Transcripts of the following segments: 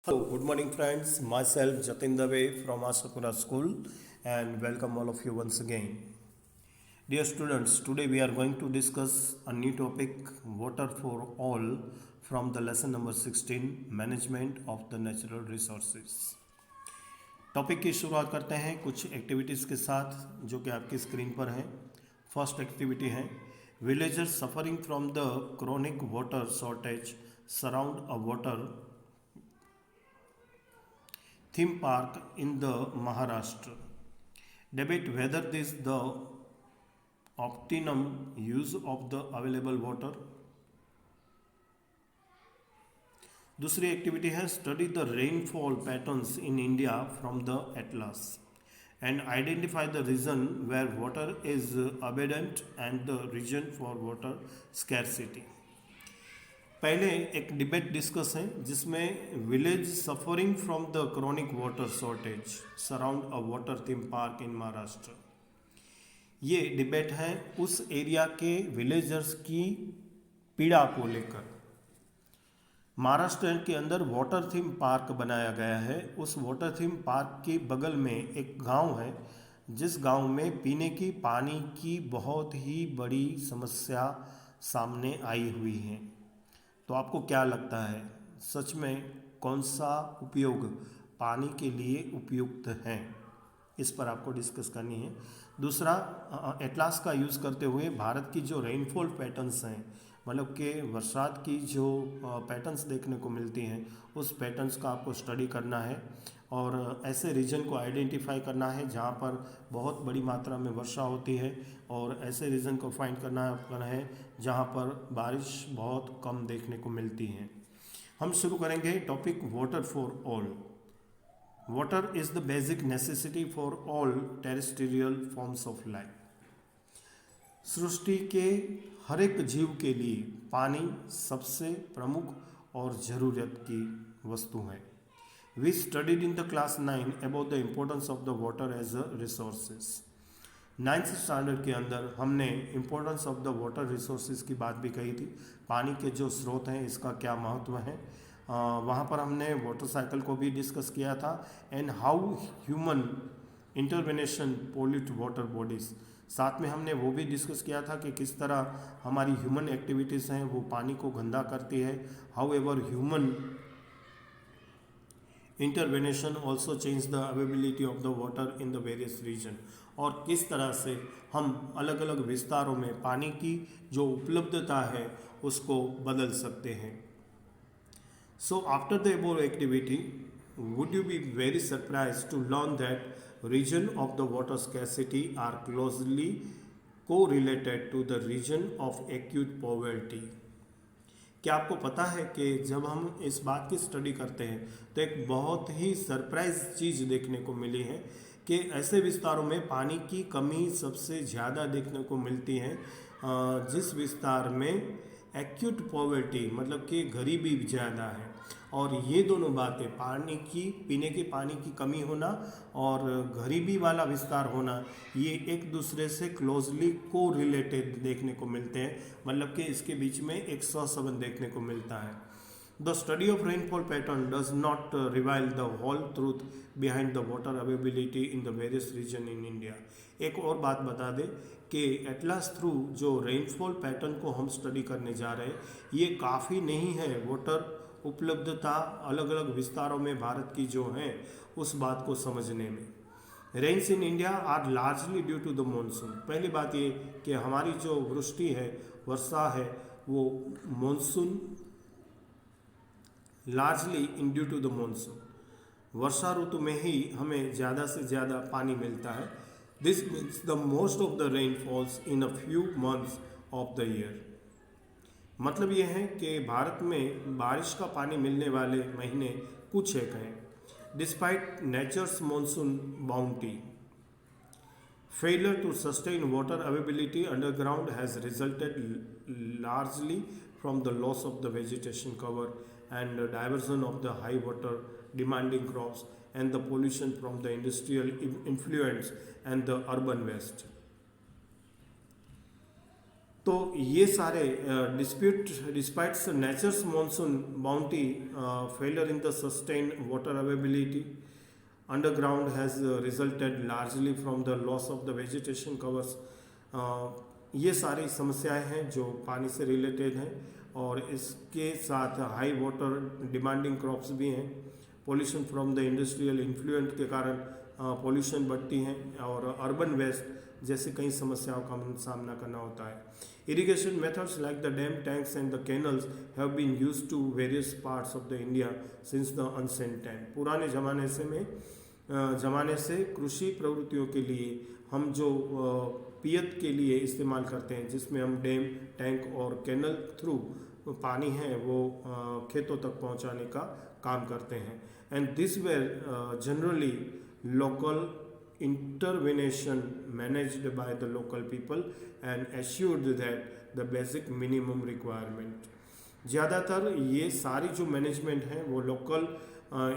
Hello, good morning, friends. Myself Jatin Dave from Asakura School, and welcome all of you once again. Dear students, today we are going to discuss a new topic, water for all, from the lesson number 16, management of the natural resources. Topic की शुरुआत करते हैं कुछ activities के साथ जो कि आपकी स्क्रीन पर हैं. फर्स्ट एक्टिविटी है villagers suffering from the chronic water shortage surround a water theme park in the Maharashtra. Debate whether this the optimum use of the available water. दूसरी एक्टिविटी है study the rainfall patterns in India from the atlas and identify the region where water is abundant and the region for water scarcity. पहले एक debate discuss है जिसमें village suffering from the chronic water shortage surround a water theme park in Maharashtra. ये debate है उस area के villagers की पीड़ा को लेकर. महाराष्ट्र के अंदर वाटर थीम पार्क बनाया गया है. उस वाटर थीम पार्क के बगल में एक गांव है जिस गांव में पीने की पानी की बहुत ही बड़ी समस्या सामने आई हुई है. तो आपको क्या लगता है सच में कौन सा उपयोग पानी के लिए उपयुक्त है, इस पर आपको डिस्कस करनी है. दूसरा एटलास का यूज़ करते हुए भारत की जो रेनफॉल पैटर्न्स हैं, मतलब कि बरसात की जो पैटर्न्स देखने को मिलती हैं, उस पैटर्न्स का आपको स्टडी करना है और ऐसे रीजन को आइडेंटिफाई करना है जहाँ पर बहुत बड़ी मात्रा में वर्षा होती है और ऐसे रीजन को फाइंड करना है जहाँ पर बारिश बहुत कम देखने को मिलती है. हम शुरू करेंगे topic water for all. Water is the basic necessity for all terrestrial forms of life. सृष्टि के हर एक जीव के लिए पानी सबसे प्रमुख और ज़रूरत की वस्तु है. We studied in the class 9 about the importance of the water as a resources. 9th standard के अंदर हमने importance of the water resources की बात भी कही थी. पानी के जो स्रोत हैं इसका क्या महत्व है. वहाँ पर हमने वाटर साइकिल को भी डिस्कस किया था and how human intervention pollute water bodies. साथ में हमने वो भी डिस्कस किया था कि किस तरह हमारी ह्यूमन एक्टिविटीज़ हैं वो पानी को गंदा करती है. However human intervention also change the availability of the water in the various region. और किस तरह से हम अलग अलग विस्तारों में पानी की जो उपलब्धता है उसको बदल सकते हैं. So after the above activity would you be very surprise to learn that region of the water scarcity are closely को related to the region of acute poverty. क्या आपको पता है कि जब हम इस बात की स्टडी करते हैं तो एक बहुत ही सरप्राइज चीज़ देखने को मिली है कि ऐसे विस्तारों में पानी की कमी सबसे ज़्यादा देखने को मिलती है जिस विस्तार में एक्यूट पॉवर्टी मतलब कि गरीबी ज़्यादा है. और ये दोनों बातें पानी की पीने के पानी की कमी होना और गरीबी वाला विस्तार होना ये एक दूसरे से क्लोजली को रिलेटेड देखने को मिलते हैं. मतलब कि इसके बीच में एक सहसंबंध देखने को मिलता है. The study of rainfall pattern does not reveal the whole truth behind the water availability in the various region in India. एक और बात बता दें कि एटलास थ्रू जो रेनफॉल पैटर्न को हम स्टडी करने जा रहे हैं ये काफ़ी नहीं है वाटर उपलब्धता अलग अलग विस्तारों में भारत की जो है उस बात को समझने में. Rains in India are largely due to the monsoon. पहली बात ये कि हमारी जो वृष्टि है वर्षा है वो monsoon largely in due to the monsoon वर्षा ऋतु में ही हमें ज़्यादा से ज़्यादा पानी मिलता है. This means the most of the rain falls in a few months of the year. मतलब ये है कि भारत में बारिश का पानी मिलने वाले महीने कुछ एक हैं. Despite nature's monsoon bounty failure to sustain water availability underground has resulted largely from the loss of the vegetation cover and diversion of the high water demanding crops and the pollution from the industrial influence and the urban waste. तो ये सारे dispute despites nature's monsoon bounty failure in the sustain water availability underground has resulted largely from the loss of the vegetation covers. ये सारी समस्याएं हैं जो पानी से रिलेटेड हैं और इसके साथ हाई वाटर डिमांडिंग क्रॉप्स भी हैं. Pollution from the industrial influential के कारण पोल्यूशन बढ़ती हैं और अर्बन वेस्ट जैसे कई समस्याओं का सामना करना होता है. Irrigation methods like the dam, tanks and the canals have been used to various parts of the India since the ancient time. पुराने ज़माने से कृषि प्रवृत्तियों के लिए हम जो पियत के लिए इस्तेमाल करते हैं जिसमें हम डैम, टैंक और कैनल थ्रू पानी है वो खेतों तक पहुंचाने का काम करते हैं. And this were generally local intervention managed by the local people and assured that the basic minimum requirement. ज़्यादातर ये सारी जो मैनेजमेंट है वो लोकल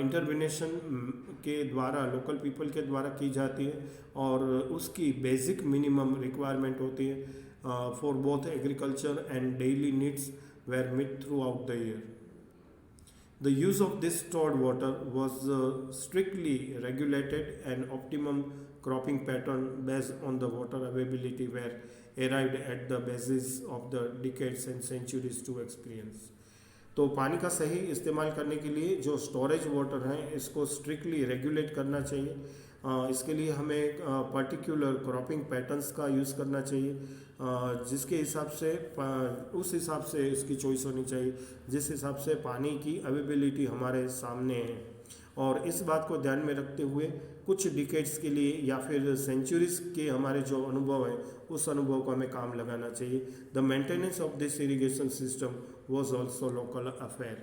इंटरवेंशन के द्वारा लोकल पीपल के द्वारा की जाती है और उसकी बेसिक मिनिमम रिक्वायरमेंट होती है for both agriculture and daily needs were meet throughout the year. The use of this stored water was strictly regulated and optimum cropping pattern based on the water availability were arrived at the basis of the decades and centuries to experience. तो पानी का सही इस्तेमाल करने के लिए जो storage water है इसको स्ट्रिक्टली रेगुलेट करना चाहिए. इसके लिए हमें पर्टिकुलर क्रॉपिंग पैटर्न्स का यूज़ करना चाहिए जिसके हिसाब से उस हिसाब से इसकी चॉइस होनी चाहिए जिस हिसाब से पानी की अवेलेबिलिटी हमारे सामने है. और इस बात को ध्यान में रखते हुए कुछ डिकेड्स के लिए या फिर सेंचुरीज के हमारे जो अनुभव है उस अनुभव को हमें काम लगाना चाहिए. The maintenance of this irrigation system was also local affair.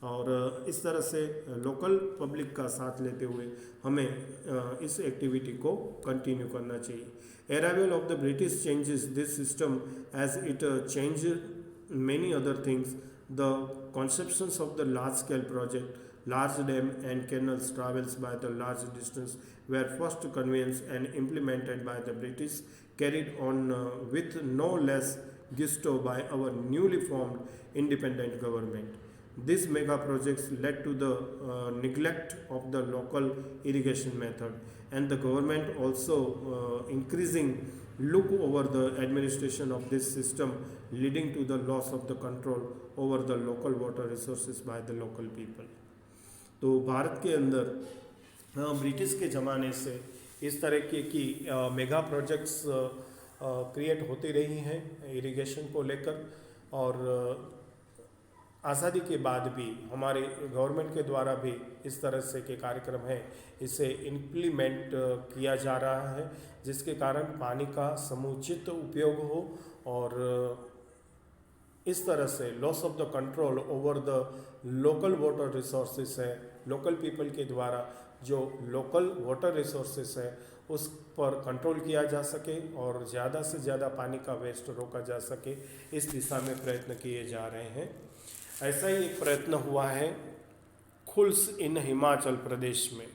और इस तरह से लोकल पब्लिक का साथ लेते हुए हमें इस एक्टिविटी को कंटिन्यू करना चाहिए. Arrival of the British changes this system as it changed many other things. The conceptions of the large-scale project, large dam and canals travels by the large distance were first conceived and implemented by the British, carried on with no less gusto by our newly formed independent government. These mega projects led to the neglect of the local irrigation method, and the government also increasing look over the administration of this system, leading to the loss of the control over the local water resources by the local people. तो भारत के अंदर British के ज़माने से इस तरह की mega projects create होती रही हैं इरिगेशन को लेकर. और आज़ादी के बाद भी हमारे गवर्नमेंट के द्वारा भी इस तरह से के कार्यक्रम हैं इसे इम्प्लीमेंट किया जा रहा है जिसके कारण पानी का समुचित उपयोग हो और इस तरह से loss of the control over the local water resources है लोकल पीपल के द्वारा जो लोकल वाटर रिसोर्सेस है उस पर कंट्रोल किया जा सके और ज़्यादा से ज़्यादा पानी का वेस्ट रोका जा सके. इस दिशा में प्रयत्न किए जा रहे हैं. ऐसा ही एक प्रयत्न हुआ है खुल्स इन हिमाचल प्रदेश में.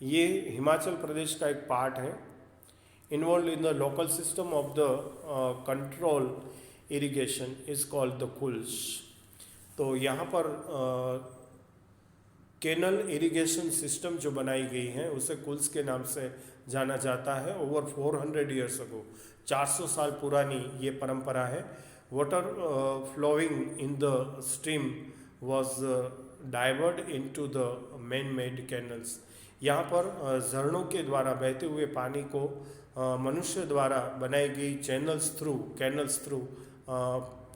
ये हिमाचल प्रदेश का एक पार्ट है. Involve in the local system of the control irrigation is called the kuhls. तो यहाँ पर कैनल इरिगेशन सिस्टम जो बनाई गई है उसे खुल्स के नाम से जाना जाता है. ओवर 400 ईयर्स अगो 400 साल पुरानी ये परंपरा है. Water flowing in the stream was diverted into the man-made canals. यहाँ पर झरनों के द्वारा बहते हुए पानी को मनुष्य द्वारा बनाई गई कैनल्स थ्रू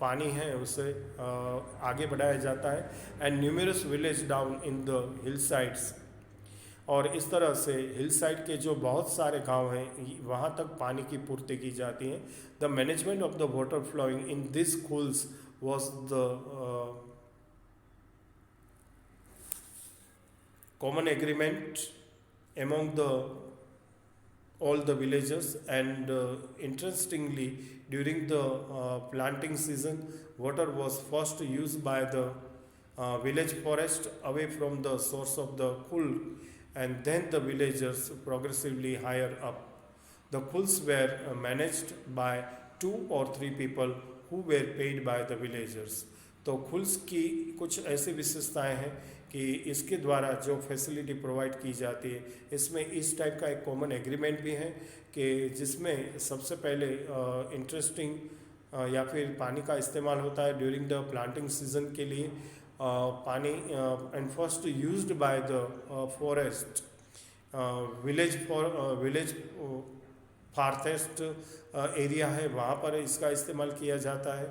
पानी है उसे आगे बढ़ाया जाता है. And numerous village down in the hill sides. और इस तरह से हिल साइड के जो बहुत सारे गांव हैं वहाँ तक पानी की पूर्ति की जाती है. The management of the water flowing in this kuhls was the common agreement among all the villagers. And interestingly, during the planting season, water was first used by the village forest away from the source of the khul, and then the villagers progressively higher up. The khuls were managed by 2 or 3 people who were paid by the villagers। तो खुल्स की कुछ ऐसी विशेषताएं हैं कि इसके द्वारा जो फैसिलिटी प्रोवाइड की जाती है, इसमें इस टाइप का एक कॉमन एग्रीमेंट भी है कि जिसमें सबसे पहले इंटरेस्टिंग या फिर पानी का इस्तेमाल होता है ड्यूरिंग द प्लांटिंग सीजन के लिए। पानी and first used by the forest village farthest area है, वहाँ पर इसका इस्तेमाल किया जाता है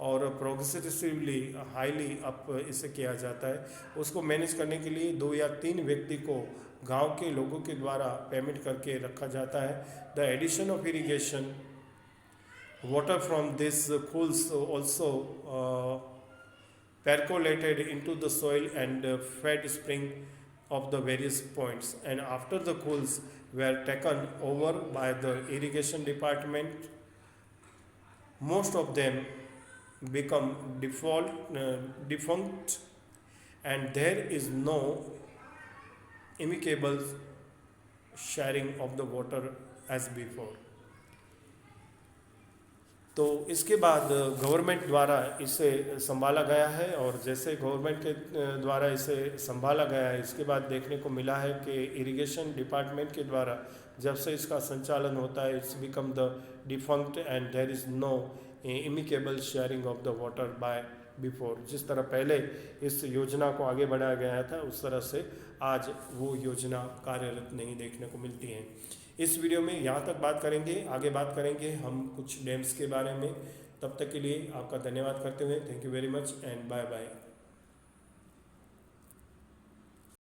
और प्रोग्रेसिवली हाईली अप इसे किया जाता है। उसको मैनेज करने के लिए 2 या 3 व्यक्ति को गांव के लोगों के द्वारा पेमेंट करके रखा जाता है। The addition of irrigation water from this pools also percolated into the soil and fed spring of the various points, and after the pools were taken over by the irrigation department, most of them become defunct, and there is no amicable sharing of the water as before। तो इसके बाद government द्वारा इसे संभाला गया है, और जैसे गवर्नमेंट के द्वारा इसे संभाला गया है, इसके बाद देखने को मिला है कि इरिगेशन डिपार्टमेंट के द्वारा जब से इसका संचालन होता है, it's become the defunct and there is no amicable sharing of the water by before. जिस तरह पहले इस योजना को आगे बढ़ाया गया था, उस तरह से आज वो योजना कार्यरत नहीं देखने को मिलती है। इस वीडियो में यहाँ तक बात करेंगे, आगे बात करेंगे हम कुछ डैम्स के बारे में। तब तक के लिए आपका धन्यवाद करते हुए thank you very much and bye bye.